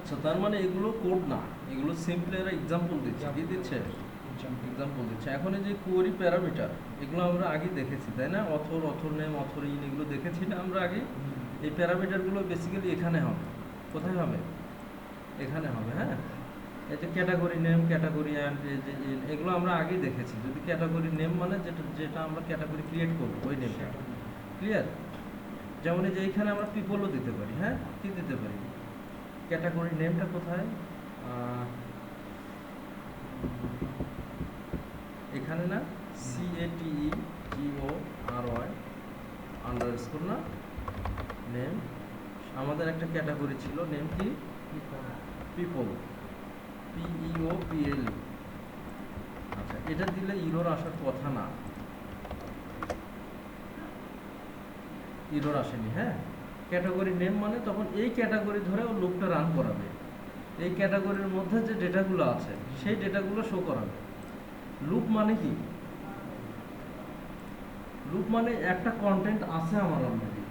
আচ্ছা, তার মানে এগুলো কোড না, এগুলো সিম্পলি এরা এক্সাম্পল দিচ্ছে। কি দিচ্ছে? এক্সাম্পল দিচ্ছে। এখন এই যে কোয়েরি প্যারামিটার, এগুলো আমরা আগে দেখেছি তাই না? অথর নেম, অথর ইন, এগুলো দেখেছি না আমরা আগে? এই প্যারামিটারগুলো বেসিক্যালি এখানে হবে। কোথায় হবে? এখানে হবে। হ্যাঁ, এই যে ক্যাটাগরি নেম, ক্যাটাগরি অ্যান্ড এগুলো আমরা আগেই দেখেছি। যদি ক্যাটাগরি নেম মানে যেটা যেটা আমরা ক্যাটাগরি ক্রিয়েট করবো ওই নেমটা। ক্লিয়ার? যেমন এই যে এইখানে আমরা পিপলও দিতে পারি। হ্যাঁ, কি দিতে পারি? ক্যাটাগরি নেমটা কোথায়? এখানে না, CATEGORY আন্ডারস্কোর না, নেম। আমাদের একটা ক্যাটাগরি ছিল, নেম কি? People, PEOPL। আচ্ছা, এটা দিলে ইরোর আসার কথা না, ইরোর আসেনি। হ্যাঁ, ক্যাটাগরি নেম মানে তখন এই ক্যাটাগরি ধরে ও লুপটা রান করাবে, এই ক্যাটাগরির মধ্যে যে ডেটাগুলো আছে সেই ডেটাগুলো শো করাবে। লুপ মানে কি? লুপ মানে একটা কন্টেন্ট আছে আমার অলরেডি,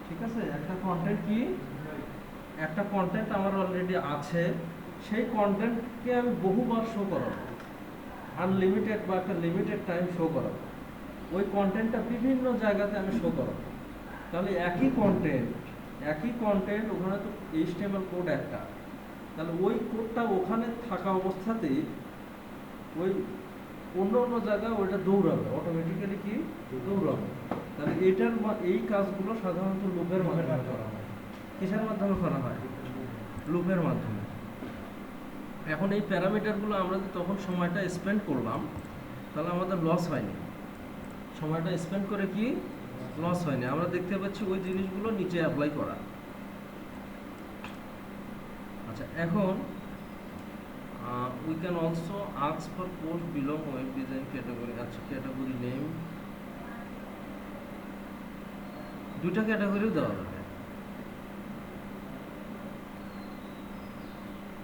ঠিক আছে? একটা কন্টেন্ট কি? একটা কন্টেন্ট আমার অলরেডি আছে, সেই কন্টেন্টকে আমি বহুবার শো করাবো, আনলিমিটেড বা একটা লিমিটেড টাইম শো করাবো। ওই কন্টেন্টটা বিভিন্ন জায়গাতে আমি শো করাবো। তাহলে একই কন্টেন্ট ওখানে তো HTML কোড একটা, তাহলে ওই কোডটা ওখানে থাকা অবস্থাতেই ওই অন্য অন্য জায়গায় ওইটা দৌড়াবে, অটোমেটিক্যালি কি দৌড়াবে। তাহলে এই কাজগুলো সাধারণত লুপের মাধ্যমে করা হয়। কিসের মাধ্যমে করা হয়? লুপের মাধ্যমে। এখন এই প্যারামিটারগুলো আমরা যে তখন সময়টা স্পেন্ড করলাম, তাহলে আমাদের লস হয়নি। সময়টা স্পেন্ড করে কি লস হয়নি। আমরা দেখতে পাচ্ছি ওই জিনিসগুলো নিচে অ্যাপ্লাই করা। আচ্ছা, এখন we can also ask for post belong web design category. আচ্ছা, ক্যাটাগরি নেম দুইটা ক্যাটাগরিও দেওয়া যাবে।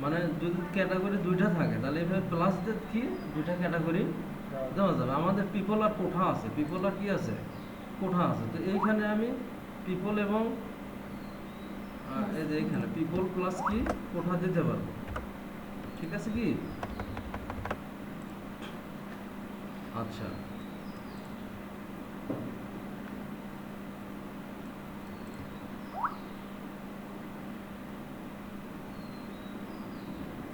মানে যদি ক্যাটাগরি দুইটা থাকে তাহলে এভাবে প্লাস কি দুইটা ক্যাটাগরি দেওয়া যাবে। আমাদের পিপল আর কোঠা আছে, পিপল আর কি আছে? কোঠা আছে। তো এইখানে আমি পিপল এবং এই যে এইখানে পিপল প্লাস কি কোঠা দিতে পারবো, ঠিক আছে কি? আচ্ছা,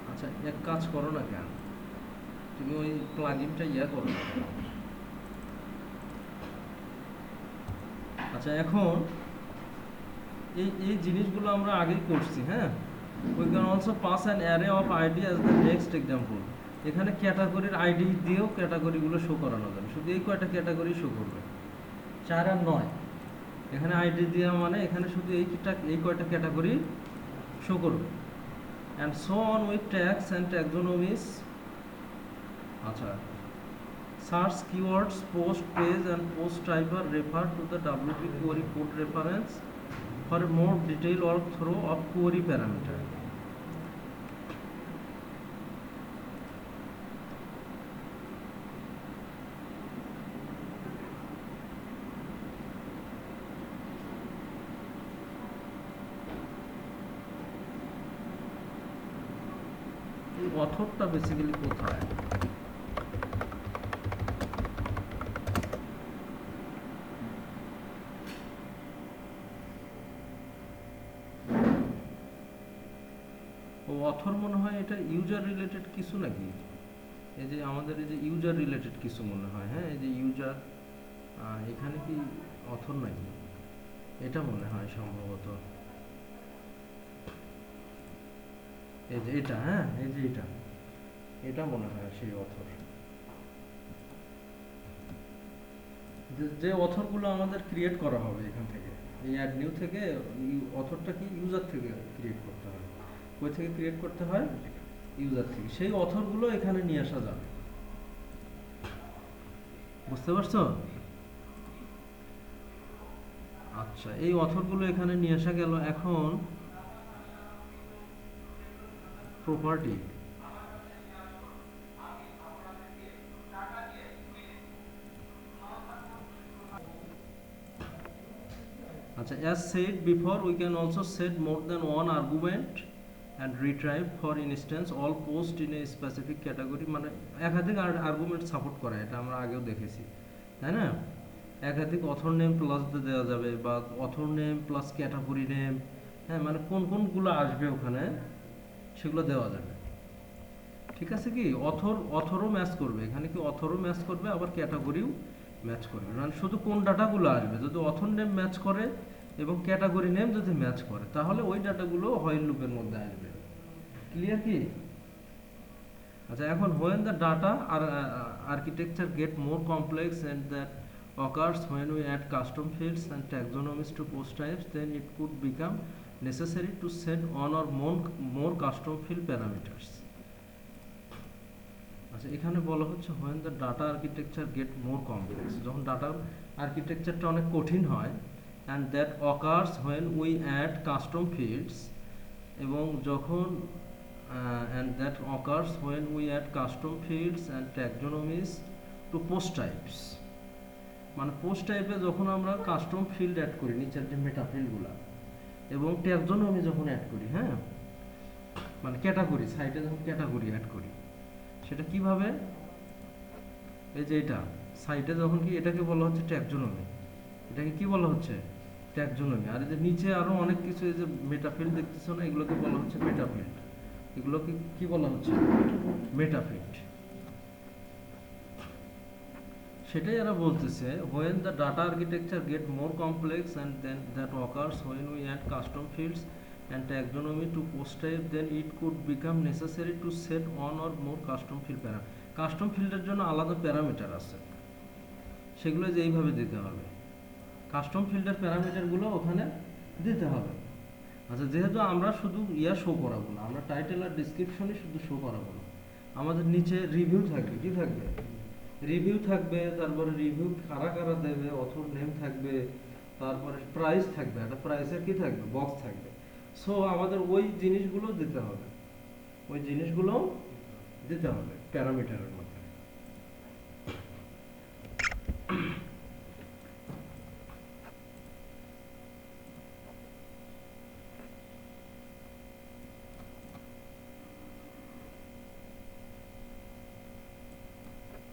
আচ্ছা, এক কাজ করো না কেন, তুমি ওই প্লাগইনটা করো না। আচ্ছা, এখন এই জিনিসগুলো আমরা আগেই করছি। হ্যাঁ, we can also pass an array of ID as the next example. এখানে ক্যাটাগরির আইডি দিয়েও ক্যাটাগরিগুলো শো করানো যাবে, শুধু এই কয়টা ক্যাটাগরি শো করবে, 4 আর 9। এখানে আইডি দেওয়া মানে এখানে শুধু এই কয়টা ক্যাটাগরি শো করবে। And so on with tags and taxonomies. আচ্ছা, search keywords post page and post type are refer to the WP query code reference for a more detailed walkthrough of query parameter. এই অথরটা basically কোথায়? Author মনে হয় এটা user related কিছু নাকি? এই যে আমাদের এই যে ইউজার রিলেটেড কিছু মনে হয়। হ্যাঁ, এই যে ইউজার, এখানে কি অথর নাকি? এটা মনে হয় সম্ভবত। এই যে এটা, হ্যাঁ, এই যে এটা মনে হয় সেই অথর। যে অথরগুলো আমাদের ক্রিয়েট করা হবে এখান থেকে, এই অ্যাড নিউ থেকে, অথরটা কি ইউজার থেকে ক্রিয়েট করতে হয়। কই থেকে ক্রিয়েট করতে হয়? ইউজার থেকে। সেই অথরগুলো এখানে নিয়ে আসা যাবে। বুঝতে পারছো? আচ্ছা, এই অথরগুলো এখানে নিয়ে আসা গেল। এখন প্রপার্টি, আচ্ছা, as said before we can also set more than one argument and retrieve for instance all post in a specific category, মানে একাধিক আর্গুমেন্ট সাপোর্ট করে, এটা আমরা আগেও দেখেছি, তাই না? একাধিক অথর নেম প্লাস দেওয়া যাবে বা author name plus category name, হ্যাঁ, মানে কোন কোনগুলো আসবে ওখানে সেগুলো দেওয়া যাবে। ঠিক আছে, কি অথরও ম্যাচ করবে, এখানে কি অথরও ম্যাচ করবে আবার ক্যাটাগরিও ম্যাচ করবে, মানে শুধু কোন ডাটাগুলো আসবে, যদি অথর নেম ম্যাচ করে এবং ক্যাটাগরি নেম যদি ম্যাচ করে তাহলে ওই ডাটাগুলো হোয়াইল লুপের মধ্যে আসবে। ক্লিয়ার কি? আচ্ছা, এখন when the data architecture get more complex and that occurs when we add custom fields and taxonomies to post types, then it could become necessary to set one or more custom field parameters. আচ্ছা, এখানে বলা হচ্ছে when the data architecture get more complex, যখন data আর্কিটেকচারটা অনেক কঠিন হয়, and that occurs when we add custom fields, এবং যখন and that occurs when we add custom fields and taxonomies to post types, মানে পোস্ট টাইপে যখন আমরা কাস্টম ফিল্ড অ্যাড করি, নিচের যে মেটা ফিল্ডগুলো, এবং ট্যাক্সোনমি যখন অ্যাড করি, হ্যাঁ, মানে ক্যাটাগরি সাইটে যখন ক্যাটাগরি অ্যাড করি, সেটা কিভাবে, এই যে এটা সাইটে যখন কি এটাকে বলা হচ্ছে ট্যাক্সোনমি, এটাকে কি বলা হচ্ছে ট্যাক্সোনমি, আর এই যে নিচে আরো অনেক কিছু, এই যে মেটা ফিল্ড দেখতেছো না, এগুলোকে বলা হচ্ছে মেটা ফিল্ড, এগুলোকে কি বলা হচ্ছে মেটা ফিল্ড। সেটাই এরা বলতেছে when the data architecture get more complex and then that occurs when we add custom fields and taxonomy to post type, then it could become necessary to set one or more custom field parameter. Custom ফিল্ডের জন্য আলাদা parameter আছে, সেগুলো যে এইভাবে দিতে হবে, custom ফিল্ডের প্যারামিটারগুলো ওখানে দিতে হবে। আচ্ছা, যেহেতু আমরা শুধু শো করাবো না, আমরা টাইটেল আর ডিসক্রিপশনই শুধু শো করাবো না, আমাদের নিচে রিভিউ থাকবে, কি থাকবে, রিভিউ থাকবে, তারপরে রিভিউ কারা কারা দেবে, অথর নেম থাকবে, তারপরে প্রাইস থাকবে, একটা প্রাইসের কি থাকবে বক্স থাকবে। সো আমাদের ওই জিনিসগুলো দিতে হবে, ওই জিনিসগুলো দিতে হবে প্যারামিটারের মধ্যে।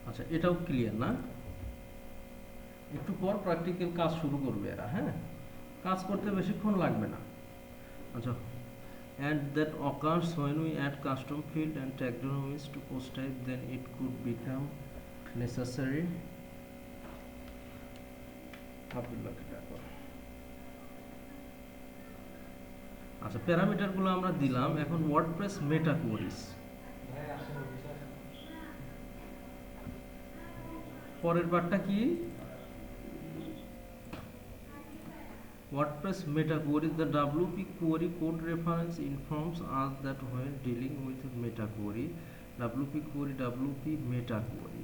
আচ্ছা, এটাও ক্লিয়ার না? একটু পর প্র্যাকটিক্যাল কাজ শুরু করবে এরা, হ্যাঁ, কাজ করতে বেশিক্ষণ লাগবে না। আচ্ছা, and that occurs when we add custom field and taxonomies to post type, then it could become necessary. আচ্ছা, প্যারামিটারগুলো আমরা দিলাম, এখন ওয়ার্ডপ্রেস মেটা কোয়ারিজ, পরের পার্টটা কি, WordPress meta queries. The WP query code reference informs us that when dealing with meta query, WP meta query.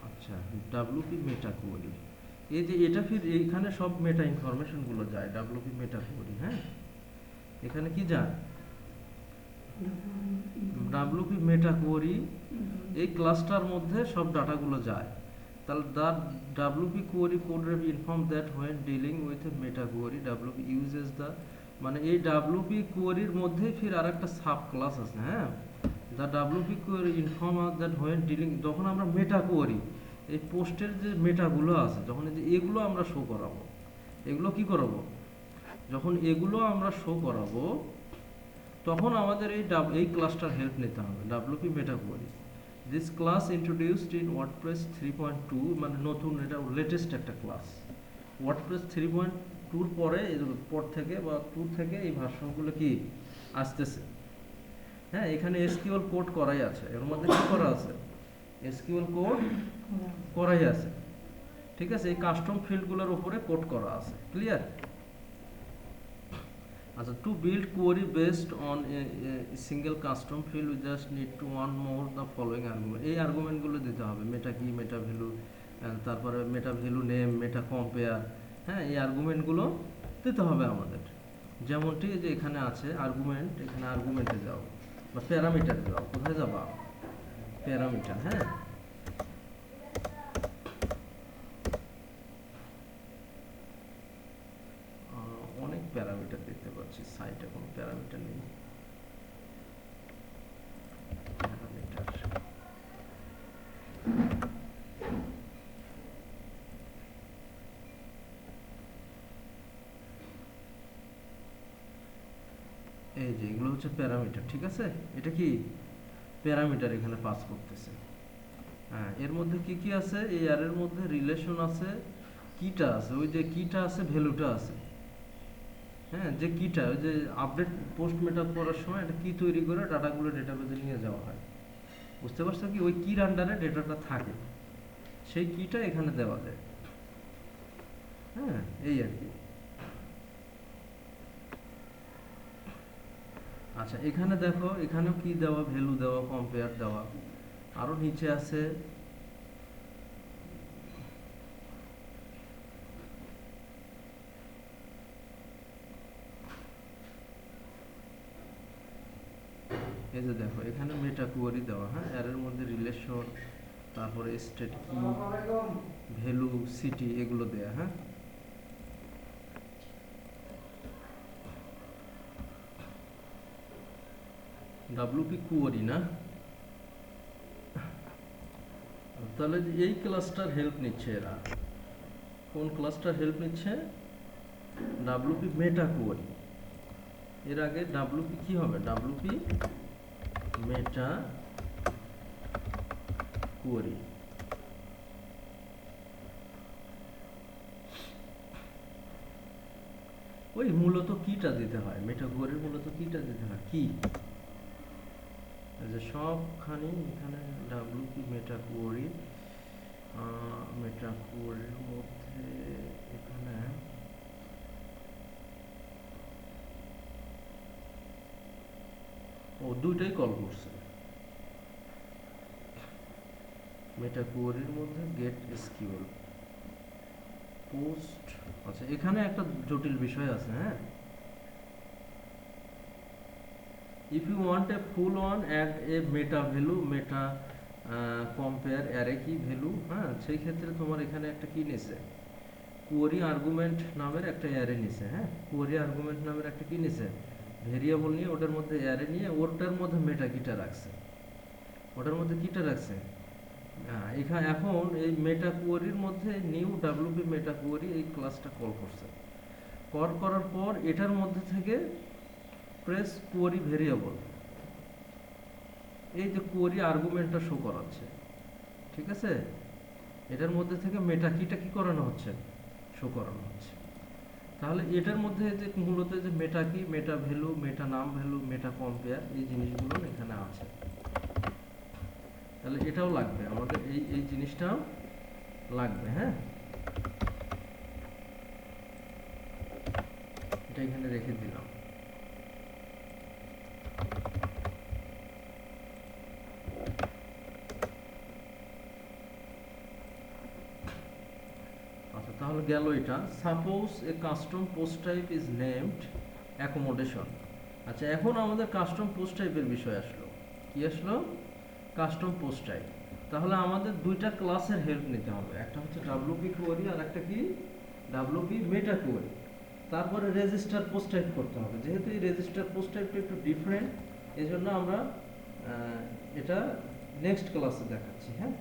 আচ্ছা, WP meta query, এই যে এটা ফির এইখানে সব মেটা ইনফরমেশন গুলো যায় WP meta query, হ্যাঁ, এখানে কি যায় WP meta query, এই ক্লাসটার মধ্যে সব ডাটাগুলো যায়। তাহলে the WP query code inform that when dealing with a meta query, WP uses the, মানে এই WP query এর মধ্যে ফির আরেকটা সাব ক্লাস আছে, হ্যাঁ, the WP query inform us that when dealing, যখন আমরা মেটা query, এই পোস্টের যে মেটাগুলো আছে, যখন এই যে এগুলো আমরা শো করাবো, এগুলো কি করাবো, যখন এগুলো আমরা শো করাবো তখন আমাদের এই ক্লাসটার হেল্প নিতে হবে, WP meta query. This class introduced in WordPress 3.2, মানে নতুন, এটা লেটেস্ট একটা ক্লাস, WordPress 3.2 পরে পর থেকে বা 2 থেকে এই ভার্সনগুলো কি আসতেছে, হ্যাঁ, এখানে SQL কোড করাই আছে, এর মধ্যে কি করা আছে, SQL কোড করাই আছে, ঠিক আছে, এই কাস্টম ফিল্ডগুলোর উপরে কোড করা আছে, ক্লিয়ার? আচ্ছা, to build query based on a single custom field we just need to one more the following argument, এই আর্গুমেন্টগুলো দিতে হবে, মেটা কি, মেটা ভ্যালু, তারপরে meta value name, meta compare, হ্যাঁ, এই আর্গুমেন্টগুলো দিতে হবে আমাদের, যেমনটি যে এখানে আছে আর্গুমেন্ট, এখানে আর্গুমেন্টে যাও বা প্যারামিটারে যাও, কোথায় যাবা, প্যারামিটার, হ্যাঁ, অনেক প্যারামিটার দেখতে পাচ্ছি, সাইটে কোনো প্যারামিটার নেই। প্যারামিটার এই যে এগুলো হচ্ছে প্যারামিটার, ঠিক আছে। এটা কি প্যারামিটার এখানে পাস করতেছে। হ্যাঁ, এর মধ্যে কি কি আছে? এই এর মধ্যে রিলেশন আছে, কিটা আছে, ওই যে কিটা আছে, ভ্যালুটা আছে। হ্যাঁ, যে কিটা, ওই যে আপডেট পোস্ট মেটআপ করার সময় একটা কি তৈরি করে ডাটাগুলো ডেটাবেজে নিয়ে যাওয়া হয়, বুঝতে পারছো কি? ওই কির আন্ডারে ডেটাটা থাকে, সেই কিটা এখানে দেওয়া যায়। হ্যাঁ, এই আর কি। আচ্ছা, এখানে দেখো, এখানেও কি দেওয়া, ভ্যালু দেওয়া, কম্পেয়ার দেওয়া। আরো নিচে আছে এই যে দেখো, এখানে মেটা কোয়ারি দেওয়া। হ্যাঁ, এর মধ্যে রিলেশন, তারপরে স্টেট কি, ভ্যালু, সিটি, এগুলো দেয়া। হ্যাঁ, ডাব্লিউপি কোয়ারি না, তাহলে এই ক্লাসটার হেল্প নিচ্ছে এরা। কোন ক্লাসটার হেল্প নিচ্ছে? ডাব্লিউপি মেটা কোয়ারি। এর আগে ডাব্লিউপি কি হবে? ডাব্লিউপি মেটা কোয়ারি। ওই মূলত কিটা দিতে হয়, মেটা কোয়ারির মূলত কিটা দিতে হয়, কি যে সবখানে এখানে ডাব্লিউপি মেটা কোয়ারি, মেটা কোয়ারির মধ্যে এখানে ও দুইটাই কল করছে। মেটা কোয়ারির মধ্যে গেট এসকিউএল, পোস্ট। আচ্ছা, এখানে একটা জটিল বিষয় আছে। হ্যাঁ, if you want a full on add a meta value, meta compare array key value, হ্যাঁ, সেই ক্ষেত্রে তোমার এখানে একটা কি নিছে, কোয়ারি আর্গুমেন্ট নামের একটা অ্যারে নিছে। হ্যাঁ, কোয়ারি আর্গুমেন্ট নামের একটা কি নিছে, ভেরিয়েবল নিয়ে ওটার মধ্যে অ্যারে নিয়ে ওটার মধ্যে মেটা কিটা রাখছে, ওটার মধ্যে কিটা রাখছে। এখানে এখন এই মেটা কোয়ারির মধ্যে নিউ ডাব্লিউপি মেটা কোয়ারি এই ক্লাসটা কল করছে। কল করার পর এটার মধ্যে থেকে প্রেস কোয়ারি ভেরিয়েবল, এই যে কোয়ারি আর্গুমেন্টটা শো করাচ্ছে, ঠিক আছে। এটার মধ্যে থেকে মেটা কিটা কি করানো হচ্ছে, শো করানো হচ্ছে। তাহলে এটার মধ্যে যে মূলত যে মেটা কি, মেটা ভ্যালু, মেটা নাম ভ্যালু, মেটা কম্পেয়ার, এই জিনিসগুলো এখানে আছে। তাহলে এটাও লাগবে আমাদের, এই এই জিনিসটাও লাগবে। হ্যাঁ, এটা এখানে রেখে দিলাম। আচ্ছা, তাহলে গেল এটা। Suppose A custom post type is named accommodation. আচ্ছা, এখন আমাদের কাস্টম পোস্ট টাইপের বিষয় আসলো। কি আসলো? Custom post type. তাহলে আমাদের দুইটা ক্লাসের হেল্প নিতে হবে, একটা হচ্ছে ডাব্লিউপি কোয়ারি আর একটা কি, ডাব্লিউপি মেটা কোয়ারি। তারপরে রেজিস্টার পোস্ট টাইপ করতে হবে। যেহেতু এই রেজিস্টার পোস্ট টাইপটা একটু ডিফারেন্ট, এই জন্য আমরা এটা নেক্সট ক্লাসে দেখাচ্ছি। হ্যাঁ।